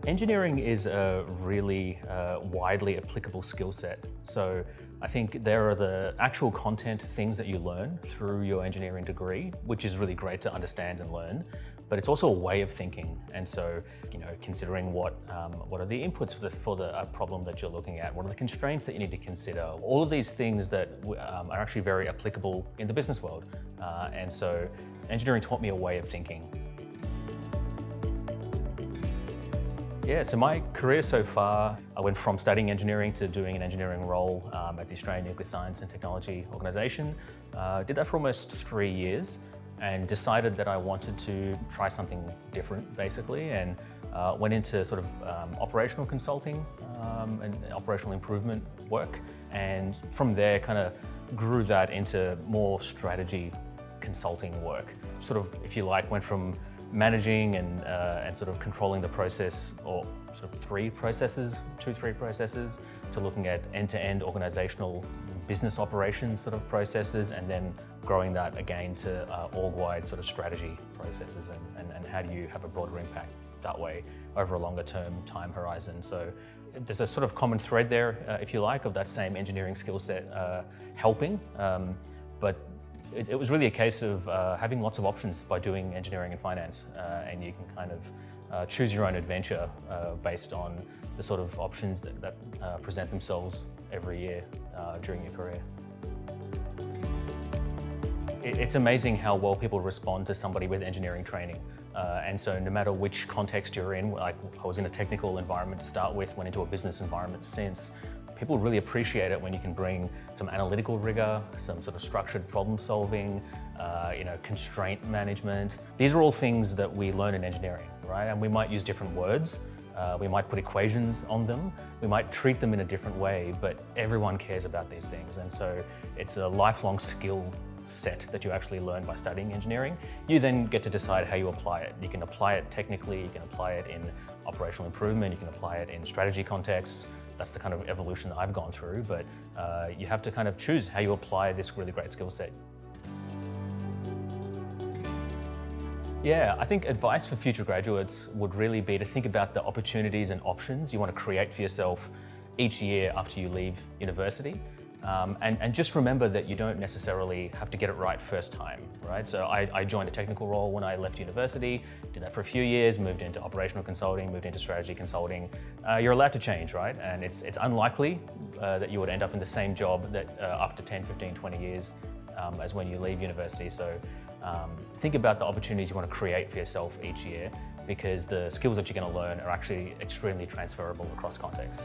Engineering is a really widely applicable skill set. So I think there are the actual content things that you learn through your engineering degree, which is really great to understand and learn, but it's also a way of thinking. And so, considering what are the inputs for the problem that you're looking at, what are the constraints that you need to consider, all of these things that are actually very applicable in the business world. And so engineering taught me a way of thinking. Yeah, so my career so far, I went from studying engineering to doing an engineering role at the Australian Nuclear Science and Technology Organisation. Did that for almost 3 years and decided that I wanted to try something different, basically, and went into sort of operational consulting and operational improvement work. And from there, kind of grew that into more strategy consulting work. Sort of, if you like, went from managing and sort of controlling the process, or sort of 3 processes, 2-3 processes, to looking at end-to-end organizational business operations sort of processes, and then growing that again to org-wide sort of strategy processes, and how do you have a broader impact that way over a longer term time horizon. So there's a sort of common thread there, if you like, of that same engineering skill set helping, but it was really a case of having lots of options by doing engineering and finance, and you can kind of choose your own adventure based on the sort of options that present themselves every year during your career. It's amazing how well people respond to somebody with engineering training. And so no matter which context you're in, like I was in a technical environment to start with, went into a business environment since, people really appreciate it when you can bring some analytical rigor, some sort of structured problem solving, constraint management. These are all things that we learn in engineering, right? And we might use different words, we might put equations on them, we might treat them in a different way, but everyone cares about these things. And so it's a lifelong skill set that you actually learn by studying engineering. You then get to decide how you apply it. You can apply it technically, you can apply it in operational improvement, you can apply it in strategy contexts. That's the kind of evolution that I've gone through, but you have to kind of choose how you apply this really great skill set. Yeah, I think advice for future graduates would really be to think about the opportunities and options you want to create for yourself each year after you leave university. And just remember that you don't necessarily have to get it right first time, right? So I joined a technical role when I left university, did that for a few years, moved into operational consulting, moved into strategy consulting. You're allowed to change, right? And it's unlikely that you would end up in the same job that after 10, 15, 20 years as when you leave university. So think about the opportunities you want to create for yourself each year, because the skills that you're going to learn are actually extremely transferable across contexts.